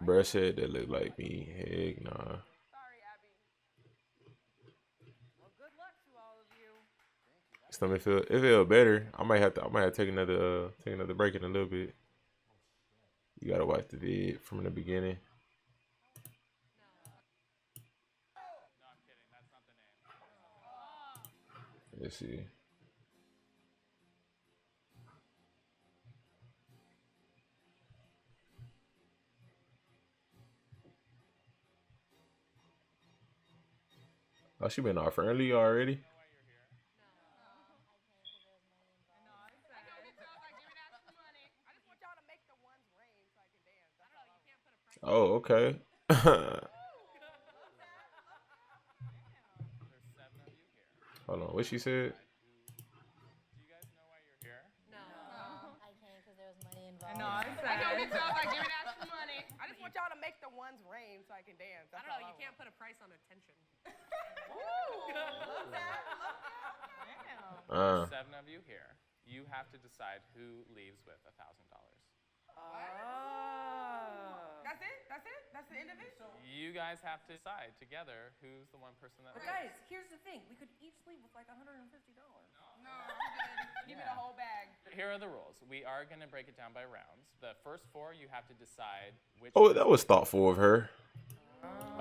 Bruh said that look like me. Heck nah. Stomach feel it feel better. I might have to take another break in a little bit. You gotta watch the vid from the beginning. Let's see. Oh, she been off early already. Oh, okay. Hold on, what she said? I can't because there was money I involved. know, I said. I know, he sounds like giving out some money. I just want y'all to make the ones rain so I can dance. That's I don't know, you can't put a price on attention. Ooh, love that. Uh, 7 of you here. You have to decide who leaves with $1,000. That's it? That's it? That's the end of it? You guys have to decide together who's the one person that But leaves. guys, here's the thing. We could each leave with like $150. No, I'm good. Give me the whole bag. Here are the rules. We are going to break it down by rounds. The first 4, you have to decide which. oh, that was thoughtful of her.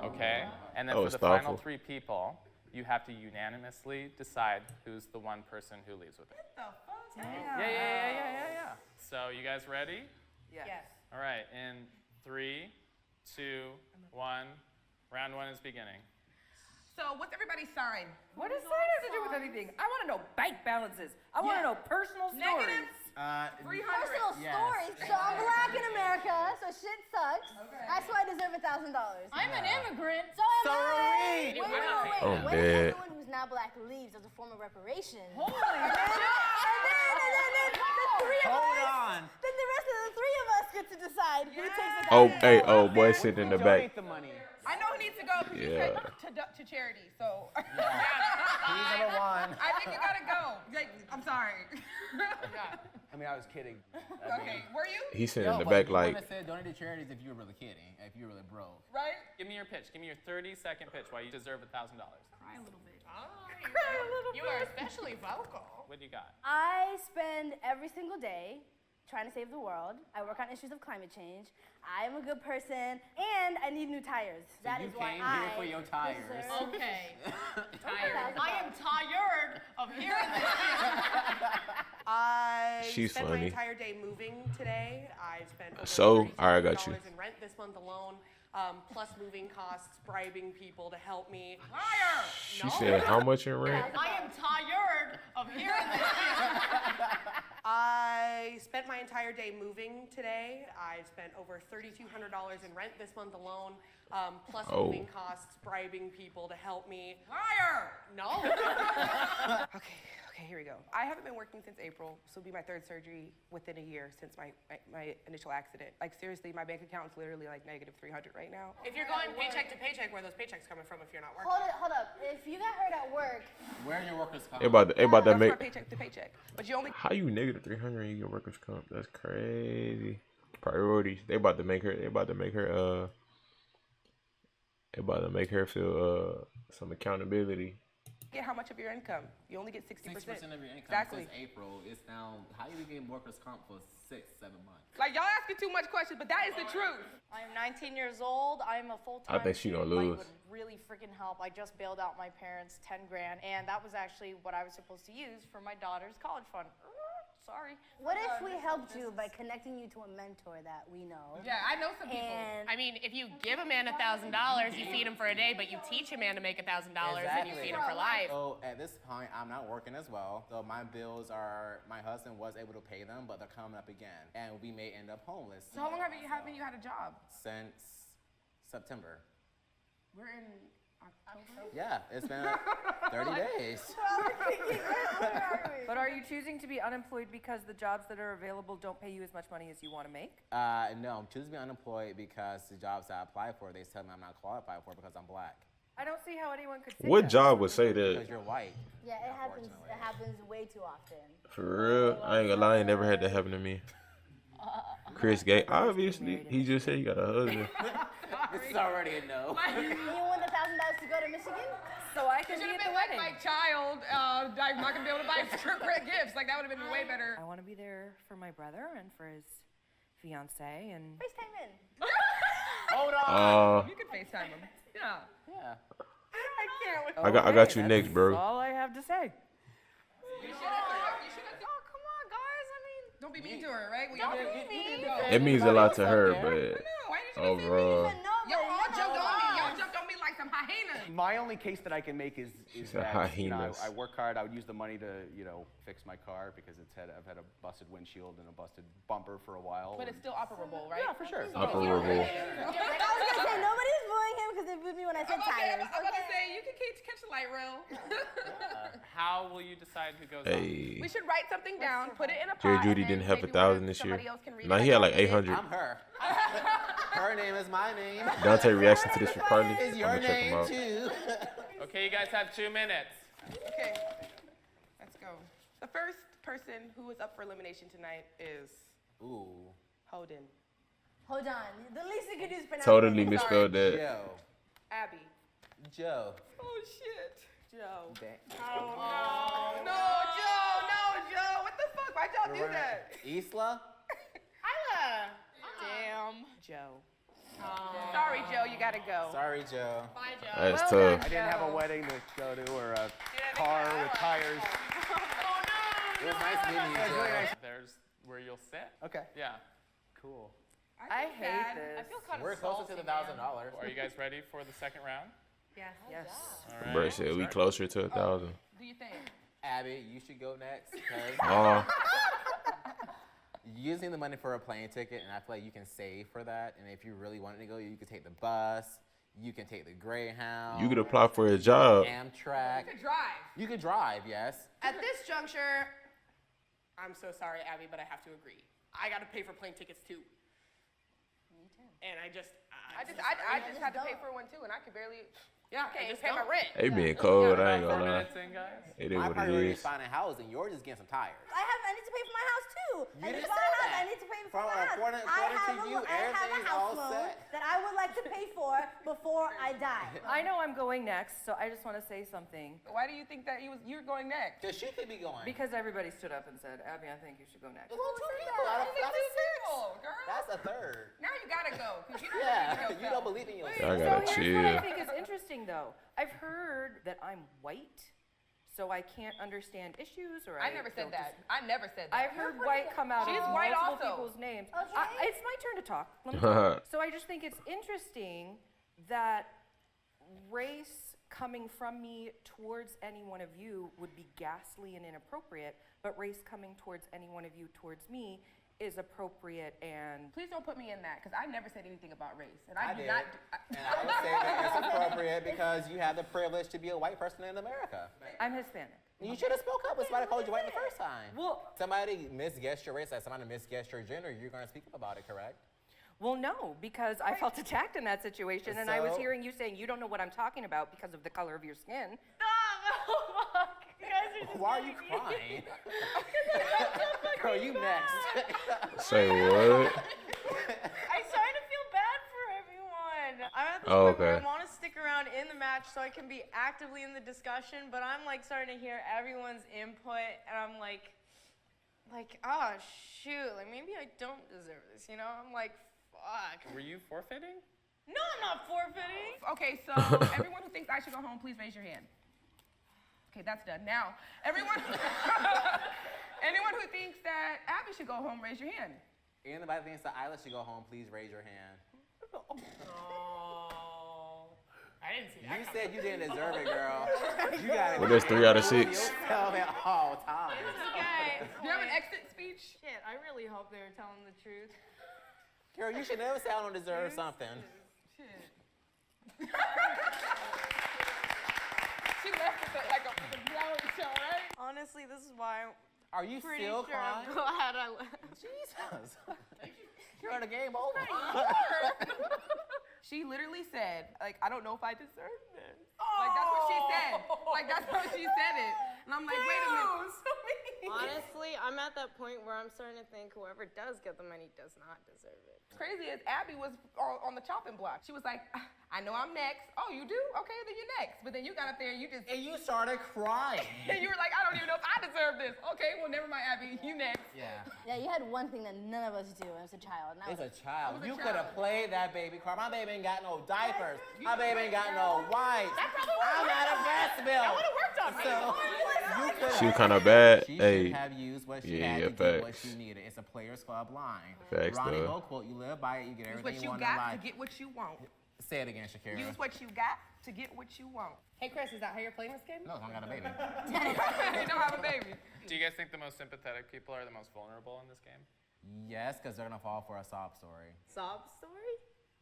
Okay. And then That for was the final thoughtful. 3 people, you have to unanimously decide who's the one person who leaves with it. What the fuck? Yeah. So you guys ready? Yes. All right. In 3, 2, 1. Round 1 is beginning. So, what's everybody's sign? What does that have to do with anything? I want to know bank balances. I want to know personal stories. Negatives? 300. Personal Yes. stories. So I'm black in America, so shit sucks. That's why I deserve $1,000. I'm an immigrant, so am So are I. we. Wait. I'm What if dead. everyone who's not black leaves as a form of reparation? Holy and then the three of Hold us. on. Then the rest of the 3 of us get to decide who takes it. Oh, hey, oh, boy, sitting in the back. Donate the money. I know he needs to go because you Yeah. said to charity, so. He's number 1. I think you gotta go. Like, I'm sorry. I mean, I was kidding. Okay, were you? He's sitting in the back like, Said donate to charities if you were really kidding, if you were really broke. Right? Give me your pitch. Give me your 30-second pitch why you deserve $1,000. Cry a little bit. You are especially vocal. What do you got? I spend every single day trying to save the world. I work on issues of climate change. I am a good person, and I need new tires. That you is why came here I for your tires. deserve Okay. $1,000. I am tired of hearing this. I She's spent funny. my entire day moving today. I spent over So, all right, I got $32 you. in rent this month alone, plus moving costs, bribing people to help me. Liar! she said, how much in rent? I am tired of hearing this. I spent my entire day moving today. I spent over $3,200 in rent this month alone, plus Oh. moving costs, bribing people to help me. Liar! No. Okay, here we go. I haven't been working since April, so it'll be my 3rd surgery within a year since my initial accident. Like, seriously, my bank account's literally like negative 300 right now. If you're going paycheck to paycheck, where are those paychecks coming from if you're not working? Hold up. If you got hurt at work, Where are your workers' comp? They about to That's make. my paycheck to paycheck. But you only How you negative 300 and you get workers' comp? That's crazy. Priorities. They about to make her. They about to make her feel some accountability. get how much of your income. You only get 60%. 60% of your income Exactly. since April. It's now, how you getting workers' comp for 6-7 months? Like, y'all asking too much questions, but that is the truth. I'm 19 years old. I'm a full-time I think she gonna student. lose. Like, would really freaking help. I just bailed out my parents 10 grand, and that was actually what I was supposed to use for my daughter's college fund. Sorry. What if we helped you by connecting you to a mentor that we know? Yeah, I know some people. And I mean, if you give a man $1,000, you feed him for a day, but you teach a man to make $1,000 and you feed him for life. So at this point, I'm not working as well. So my bills are, my husband was able to pay them, but they're coming up again. And we may end up homeless. So how long haven't you had a job? Since September. We're in October. Yeah, it's been 30 days. But are you choosing to be unemployed because the jobs that are available don't pay you as much money as you want to make? No, I'm choosing to be unemployed because the jobs I apply for, they tell me I'm not qualified for because I'm black. I don't see how anyone could say What that. job would say Because that? you're white. yeah, it happens. Unfortunately. It happens way too often. For real? I ain't gonna lie, I ain't never had that happen to me. Chris Gay, obviously, he just said he got a husband. This is already a no. You want the $1,000 to go to Michigan? So I can Should be have at the been like wedding. my child. I'm not gonna be able to buy great gifts. Like that would have been way better. I want to be there for my brother and for his fiance and. FaceTime in. Hold on. You can FaceTime him. Yeah. Yeah. I can't. With I got you next, bro. All I have to say. You should have. Oh, come on, guys. I mean, Don't be mean to her, right? don't be mean. It means a lot to her, No, but why did you overall, Y'all all jumped on me. Y'all jumped on me like some hyenas. My only case that I can make is said that hyenas. I work hard. I would use the money to fix my car because I've had a busted windshield and a busted bumper for a while. But it's still operable, right? yeah, for sure. operable. I was gonna say nobody's booing him because they booed me when I said tires. I'm about to say you can catch the light rail. How will you decide who goes Hey, We should write something down, put it in a pot. Jerry Judy and didn't then have maybe 1,000 this year. somebody else can read Nah, it. he had I like don't read it. 800. I'm her. Her name is my name. Dante reaction to this regardless. Is I'm your gonna check him name out. too? on? Okay, you guys have 2 minutes. Okay, let's go. The first person who is up for elimination tonight is Ooh. Holden. Hold on. The least you could do is pronounce Totally my name. misspelled that. Joe. Abby. Joe. Oh shit. Joe. Dang. No, Joe. What the fuck? Why'd y'all do that? Isla? Damn. Joe. Sorry, Joe. You gotta go. Sorry, Joe. That's Well tough. I didn't have a wedding to go to or a car with tires. It was nice meeting you, Joe. There's where you'll sit. Okay. Yeah. Cool. I hate this. I feel kind We're of closer to the $1,000. Are you guys ready for the second round? Yes. All right. Bro said we closer to 1,000. Do you think? Abby, you should go next because Oh, you're using the money for a plane ticket, and I feel like you can save for that. And if you really wanted to go, you could take the bus, you can take the Greyhound, you could apply for a job. Amtrak. You could drive. You could drive, yes. At this juncture, I'm so sorry, Abby, but I have to agree. I got to pay for plane tickets too. Me too. And I just had to pay for one too, and I could barely. Yeah, I just pay my rent. They being cold, I ain't 4 gonna lie. minutes in, guys. It is My what it priority is is. finding housing. Yours is getting some tires. I need to pay for my house too. You I need didn't to buy say a house. that. I need to pay for From my house. according I have to you, I have a everything's house all loan set. that I would like to pay for before I die. I know I'm going next, so I just want to say something. Why do you think that you're going next? Because she could be going. Because everybody stood up and said, Abby, I think you should go next. There's only 2 people out of Only 2 people, girl. That's a third. Now you gotta go, because you don't Yeah, believe in you don't believe in yourself. I So gotta here's what I chill. think is interesting, though. I've heard that I'm white, so I can't understand issues, or I never said don't that. I never said that. I've heard white come out She's of white multiple also. people's names. Okay. It's my turn to talk. Let me talk. So I just think it's interesting that race coming from me towards any one of you would be ghastly and inappropriate, but race coming towards any one of you towards me is appropriate and. Please don't put me in that, because I never said anything about race, and I, I do did. not. And I would say that it's appropriate because you have the privilege to be a white person in America. I'm Hispanic. You should have spoke up when somebody called you white the first time. Well, Somebody misguessed your race, like somebody misguessed your gender, you're going to speak up about it, correct? Well, no, because I felt attacked in that situation, and I was So? hearing you saying you don't know what I'm talking about because of the color of your skin. Why are you crying? Girl, you next. Say what? I'm starting to feel bad for everyone. I'm at this Oh, point where okay. I want to stick around in the match so I can be actively in the discussion, but I'm like starting to hear everyone's input, and I'm like, oh shoot, like maybe I don't deserve this, you know? I'm like, fuck. Were you forfeiting? No, I'm not forfeiting. Okay, so everyone who thinks I should go home, please raise your hand. Okay, that's done. Now, anyone who thinks that Abby should go home, raise your hand. Anybody thinks that Isla should go home, please raise your hand. Oh. I didn't see that. You said you didn't deserve it, girl. You got it. Well, there's 3 out of 6. Yourself at all times. Guys, Do you have an exit speech? shit, I really hope they were telling the truth. Girl, you should never say I don't deserve something. She left it like a reality show, right? Honestly, this is why I'm Are you pretty still sure I'm crying? glad I left. Jesus. You're in the game over. She literally said, like, I don't know if I deserve this. Like, that's what she said. Like, that's how she said it. And I'm like, wait a minute. Honestly, I'm at that point where I'm starting to think whoever does get the money does not deserve it. What's crazy is Abby was on the chopping block. She was like, I know I'm next. Oh, you do? Okay, then you're next. But then you got up there and you just... And you started crying. And you were like, I don't even know if I deserve this. Okay, well, never mind, Abby. You next. Yeah. Yeah, you had one thing that none of us do as a child. And that It's was a child. was a You could have child. played that baby car. My baby ain't got no diapers. My baby ain't got no wipes. I'm out of breast milk. That would have worked on me. So you could She was kind of bad. She Hey, should have used what she Yeah, had to get what facts. she needed. It's a Players Club line. Facts, Ronnie though. Bo quote, you live by it, you get Use everything what you you want in got life. to get what you want. Say it again, Shakira. Use what you got to get what you want. Hey, Chris, is that how you're playing this game? No, I got a baby. They don't have a baby. Do you guys think the most sympathetic people are the most vulnerable in this game? Yes, because they're going to fall for a sob story. Sob story?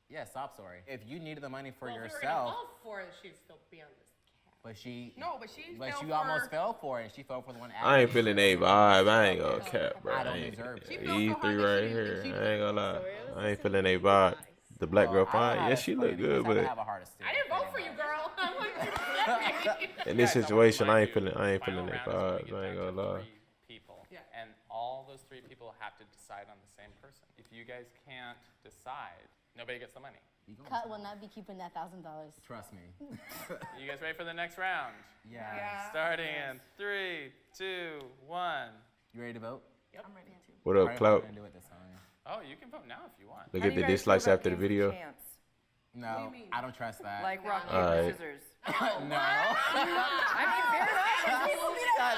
Yeah, sob story. If you needed the money for Well, if we were yourself, gonna fall for it, she'd still be on this cap. but she... No, but she But fell you for... almost fell for it. She fell for the one I ain't feeling a vibe. I ain't gonna cap, bro. I don't ain't- deserve it. She feels so E3 hard that right she- here. she- I ain't gonna lie. I ain't feeling a vibe. The black girl Well, I don't know fine. how Yeah, to she explain look it good, because I but have a heart of steel. I didn't vote for you, girl. I'm like, in this Guys, I wanna situation, I ain't remind you, feeling. I ain't final feeling a round is when we vibe. get I ain't down gonna to lie. 3 people. Yeah. And all those 3 people have to decide on the same person. If you guys can't decide, nobody gets the money. Cut will not be keeping that $1,000. Trust me. You guys ready for the next round? Yeah. Starting in 3, 2, 1. You ready to vote? I'm ready to. What All up, right, Clout? we're gonna do it this time. Oh, you can vote now if you want. Look How at do the you guys feel dislikes about after the games of video. chance? No, I don't trust that. Like rock, Alright. paper, scissors. no. I mean, fair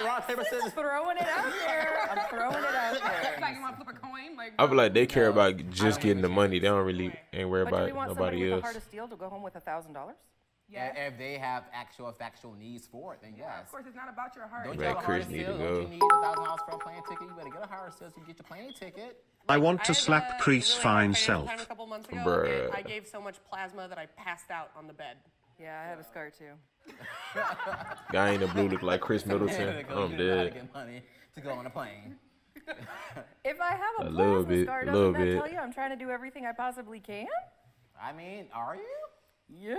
enough. Rock, paper, scissors. I'm throwing it out there. I'm throwing it out It's there. like you want to flip a coin? Like, I feel like they care No, about I just don't getting the give a money. They don't really ain't worried But do we about want somebody nobody with a else. heart of steel to go home with $1,000? yes. If they have actual factual needs for it, then Yeah, yes. of course, it's not about your heart. Don't Man, you have a heart Chris of need to steel? go. Don't you need $1,000 for a plane ticket? You better get a heart of steel so you get your plane ticket. I want to had slap a Chris' really hard fine financial self. time a couple months ago, Bruh. and I gave so much plasma that I passed out on the bed. Yeah, I have a scar too. Guy in the blue look like Chris Middleton. You I'm know how to dead. get money to go on a plane. If I have a, A little plasma bit, scar, a doesn't little that bit. tell you I'm trying to do everything I possibly can? I mean, are you? Yes.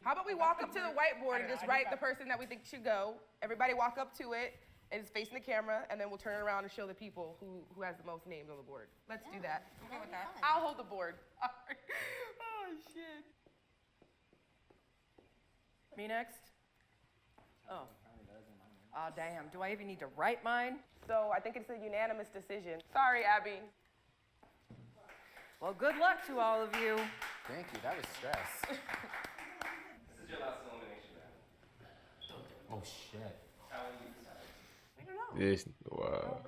How about we walk up to the whiteboard and just write the person that we think should go? Everybody walk up to it and it's facing the camera, and then we'll turn around and show the people who has the most names on the board. Let's do that. Okay with that? I'll hold the board. Oh, shit. Me next? Oh. Ah, damn. Do I even need to write mine? So I think it's a unanimous decision. Sorry, Abby. Well, good luck to all of you. Thank you. That was stress. This is your last elimination round. Oh shit. How will you decide? I don't know. This wow,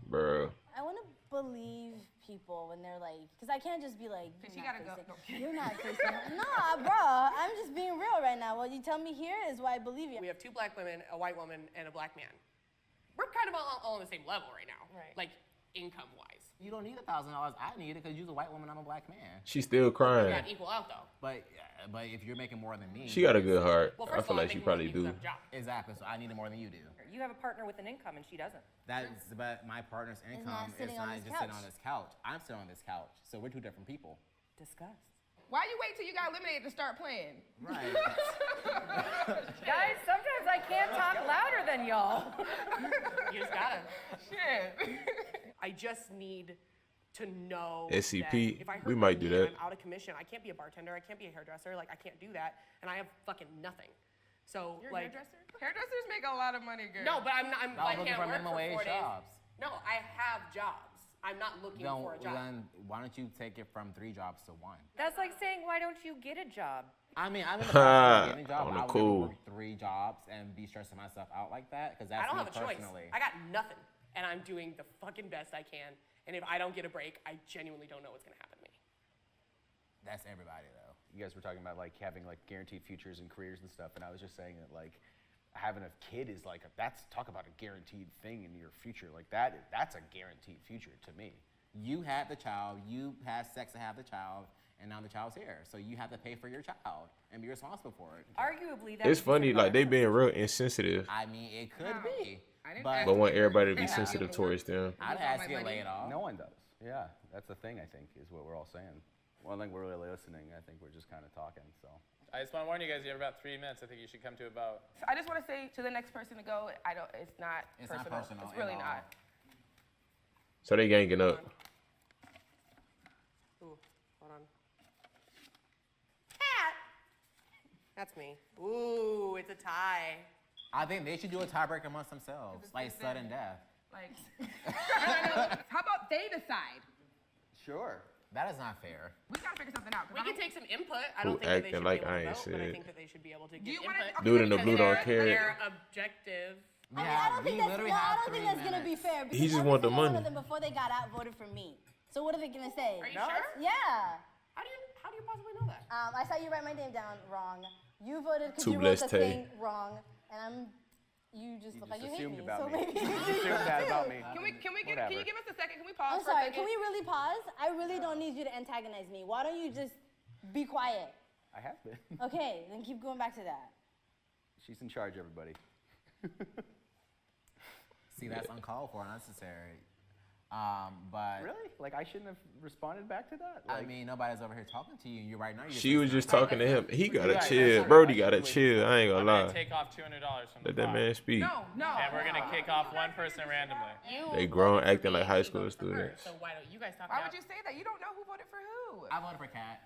bro. I want to believe people when they're like, because I can't just be like, She "You're not gotta go." facing- You're not facing. Nah, bro. I'm just being real right now. What you tell me here is why I believe you. We have 2 black women, a white woman, and a black man. We're kind of all on the same level right now, Right. like income-wise. You don't need $1,000. I need it because you're a white woman. I'm a black man. She's still We crying. got equal out though. But if you're making more than me, She got a good heart. Well, I first feel of all, like she I think probably most people do. have a job. exactly. So I need it more than you do. You have a partner with an income and she doesn't. That's but my partner's income is sitting on not this just sitting couch. on this couch. I'm sitting on this couch. So we're 2 different people. Discuss. Why you wait till you got eliminated to start playing? Right. Guys, sometimes I can't talk louder than y'all. You just gotta. Shit. I just need to know SCP, that if I hurt we my might do knee and that. I'm out of commission. I can't be a bartender. I can't be a hairdresser. Like I can't do that, and I have fucking nothing. So You're a like, hairdresser? Hairdressers make a lot of money, girl. no, but I'm not. I was I looking can't for work minimum for wage 4 days. jobs. No, I have jobs. I'm not looking for a job. Then why don't you take it from 3 jobs to 1? That's like saying, why don't you get a job? I mean, I'm in the process of getting a job. On but the I would cool. never work 3 jobs and be stressing myself out like that because that's I don't me have a choice. personally. I got nothing, and I'm doing the fucking best I can. And if I don't get a break, I genuinely don't know what's gonna happen to me. That's everybody though. You guys were talking about like having like guaranteed futures and careers and stuff, and I was just saying that like having a kid is like that's talk about a guaranteed thing in your future. Like that's a guaranteed future to me. You had the child, you had sex to have the child, and now the child's here. So you have to pay for your child and be responsible for it. Arguably, that's It's funny, like they being real insensitive, I mean, it could be. I didn't But ask but want you. everybody to be Yeah. sensitive towards them. I'd Use all ask my to get money. laid off. No one does. Yeah, that's the thing I think is what we're all saying. Well, I think we're really listening. I think we're just kind of talking, so. I just want to warn you guys, you have about 3 minutes. I think you should come to a vote. I just want to say to the next person to go, it's not It's personal. not personal It's really at all. not. So they ganging up. Ooh, hold on. Cat! That's me. Ooh, it's a tie. I think they should do a tiebreaker amongst themselves, like sudden death. Like, how about they decide? Sure. That is not fair. We gotta figure something out. 'cause We I can don't- take some input. I Who don't think that they acting should like be able I to ain't vote, but I said. think that they should be able to Do give you wanna- input. Dude in the because blue don't they're- care. They're objective. I mean, I don't think that's, literally no, I have don't think 3 that's gonna be minutes. fair. Because He just every want the single one money. of them before they got out voted for me. So what are they gonna say? Are you sure? Yeah. How do you possibly know that? I saw you write my name down wrong. You voted because Too you wrote blessed, the Tay. thing wrong, and you just look like you hate assumed me. about So me. maybe You assumed that about me. Can you Whatever. give us a second? Can we pause I'm for a sorry. second? Can we really pause? I really don't need you to antagonize me. Why don't you just be quiet? I have been. Okay, then keep going back to that. She's in charge, everybody. See, that's uncalled for, unnecessary. But Really? Like, I shouldn't have responded back to that? I Like, mean, nobody's over here talking to you. You right now. You're She was just talking to him. He gotta Right, chill. right. Brody gotta chill. I ain't I'm gonna going lie. to take off $200 from the Let that pot. man speak. No. And we're going to kick off one person randomly. You They grown, voted for acting me like high and school voted for her, students. So why don't you guys talk Why about would you say that? You don't know who voted for who. I voted for Kat.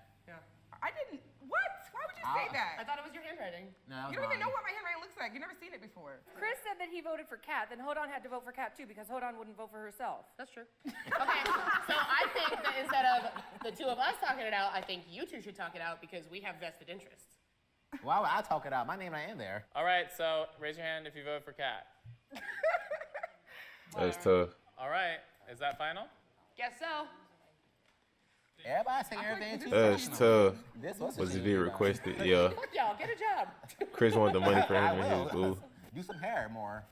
I didn't. What? Why would you say that? I thought it was your handwriting. No, that was You don't even mine. know what my handwriting looks like. You've never seen it before. Chris said that he voted for Kat, then Hodon had to vote for Kat too because Hodon wouldn't vote for herself. That's true. Okay, so I think that instead of the two of us talking it out, I think you two should talk it out because we have vested interests. Why would I talk it out? My name not in there. All right, so raise your hand if you vote for Kat. That's tough. All right, is that final? Guess so. Everybody's taking everything too That's personal. tough. This was Was a it shit, bro. requested? Yeah. Fuck y'all, get a job. Chris wanted the money for I him and his will. boo. Do some hair more.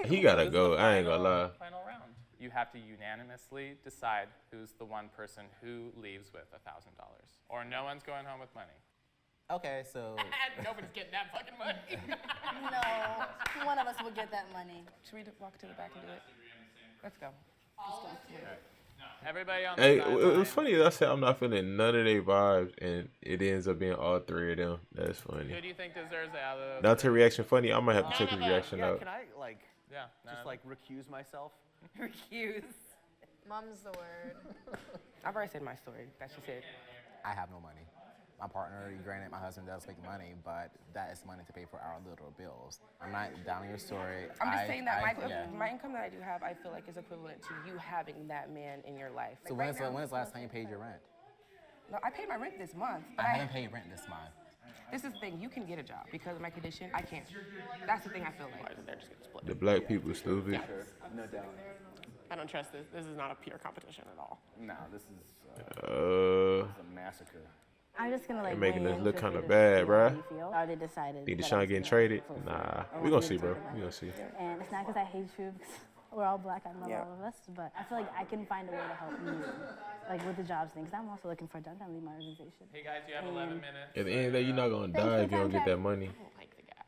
He gotta This is go. the I ain't gonna final- lie. Final round. You have to unanimously decide who's the one person who leaves with $1,000, or no one's going home with money. Okay, so Nobody's getting that fucking money. No, one of us will get that money. Should we walk to the back and do it? Let's go. Everybody on the Hey, sideline. it was funny that I said I'm not feeling none of their vibes, and it ends up being all three of them. That's Who funny. do you think deserves it out of those? Not to reaction funny. I might have to check None the of reaction yeah, out. can I, like, Yeah. just, like, recuse myself? Recuse. Mum's the word. I've already said my story. That's just it. I have no money. My partner, granted, my husband does make money, but that is money to pay for our little bills. I'm not down your story. I'm just saying that yeah. my income that I do have, I feel like is equivalent to you having that man in your life. So Like, when's the last time you paid your rent? No, I paid my rent this month. I But haven't paid rent this month. this is the thing. You can get a job because of my condition. I can't. That's the thing I feel like. They're just gonna split. The black people stupid. No doubt. I don't trust this. This is not a pure competition at all. No, this is Uh, a massacre. I'm just gonna like. They're making weigh us in, look feel kinda free to bad, feel bruh. how you feel. I already decided. think that Deshaun I'm getting gonna traded? vote for Nah, you. I we want gonna you see, to bro. take the We gonna money. see. And it's not because I hate you, because we're all black. I love Yeah. all of us, but I feel like I can find a way to help you, like with the jobs thing. Because I'm also looking for a job. I'm leave my organization. Hey guys, you have 11 minutes. At the end of the day, you're not gonna Thanks for die the if you don't get contract. that money. I don't like the guy.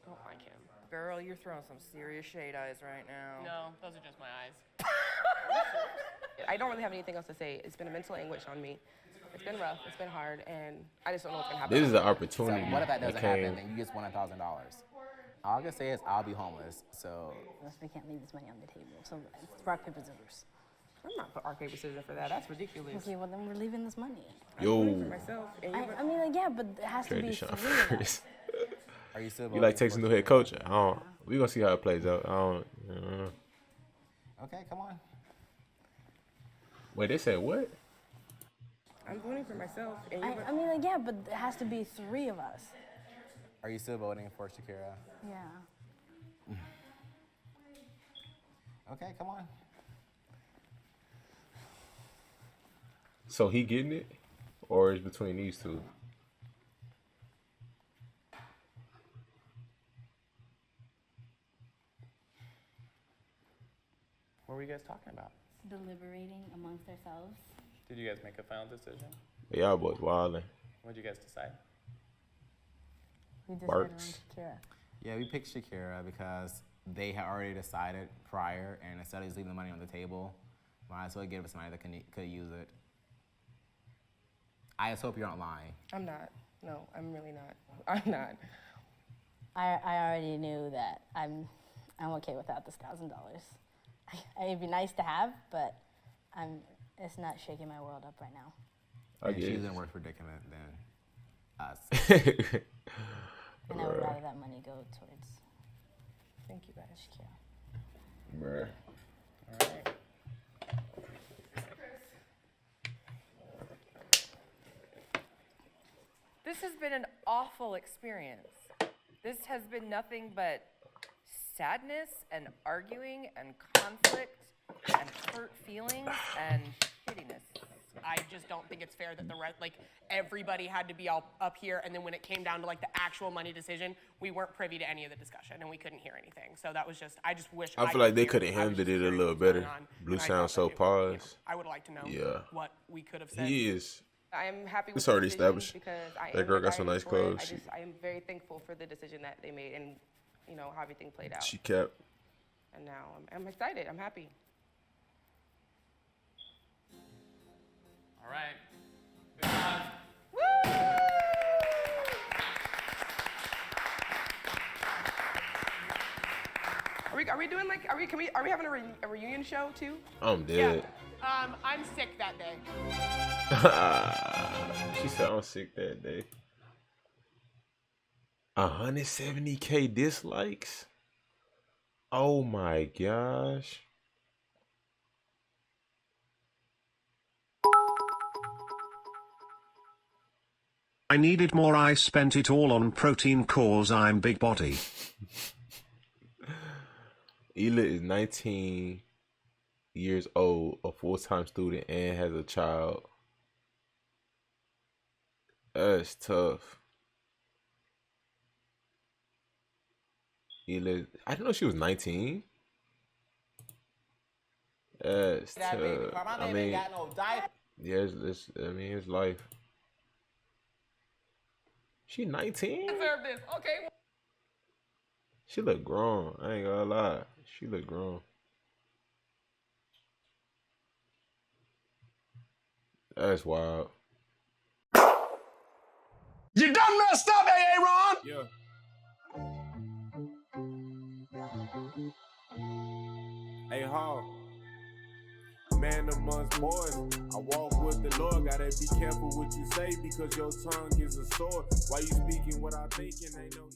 Don't like him. Girl, you're throwing some serious shade eyes right now. No, those are just my eyes. I don't really have anything else to say. It's been a mental anguish on me. It's been rough. It's been hard, and I just don't know what's gonna happen. This is an So opportunity. what if that doesn't came. happen? Then you just won $1,000. All I can say is I'll be homeless. So Unless we can't leave this money on the table. So it's rock, paper, scissors. I'm not put rock paper scissors for that. That's ridiculous. Okay, well then we're leaving this money. Yo, For myself, and you're I mean, like, yeah, but it has to trade be Deshaun three of us. first. are you still? You like voting Texas for new head Shakira? coach? I don't. We gonna see how it plays out. I don't. Okay, come on. Wait, they said what? I'm voting for myself, and you're I mean, like, yeah, but it has to be three of us. Are you still voting for Shakira? Yeah. Okay, come on. So he getting it, or is between these two? What were you guys talking about? Deliberating amongst ourselves. Did you guys make a final decision? Y'all boys wildin'. What did you guys decide? We decided Barks. on Shakira. Yeah, we picked Shakira because they had already decided prior, and instead of just leaving the money on the table, might as well give us money that could use it. I just hope you aren't lying. I'm not. No, I'm really not. I'm not. I already knew that I'm okay without this $1,000. It'd be nice to have, but it's not shaking my world up right now. And she's in worse predicament than us. And I would rather that money go towards. Thank you, guys. Shakira. Bruh. All right. This has been an awful experience. This has been nothing but sadness and arguing and conflict and hurt feelings and shittiness. I just don't think it's fair that everybody had to be all up here, and then when it came down to like the actual money decision, we weren't privy to any of the discussion, and we couldn't hear anything. So that was just, I just wish. I feel like they could have handled it a little better. Blue sounds so paused. I would like to know what we could have said. He is. I am happy with It's the already decision established. because That girl got some nice for it. clothes. I am very thankful for the decision that they made and how everything played out. She kept. And now I'm excited. I'm happy. All right. Good job. Are we doing are we having a reunion show too? I'm dead. I'm sick that day. She said I'm sick that day. 170K dislikes? Oh my gosh. I needed more. I spent it all on protein cause I'm big body. Ela is 19 years old, a full-time student, and has a child. That's tough. Ela, I didn't know she was 19. That's tough. I mean, yeah, it's life. She 19? Okay. She look grown. I ain't gonna lie. She look grown. That's wild. You done messed up, Aaron! Yeah. Hey, Hall. Man amongst boys, I walk with the Lord. Gotta be careful what you say because your tongue is a sword. Why you speaking what I think and ain't no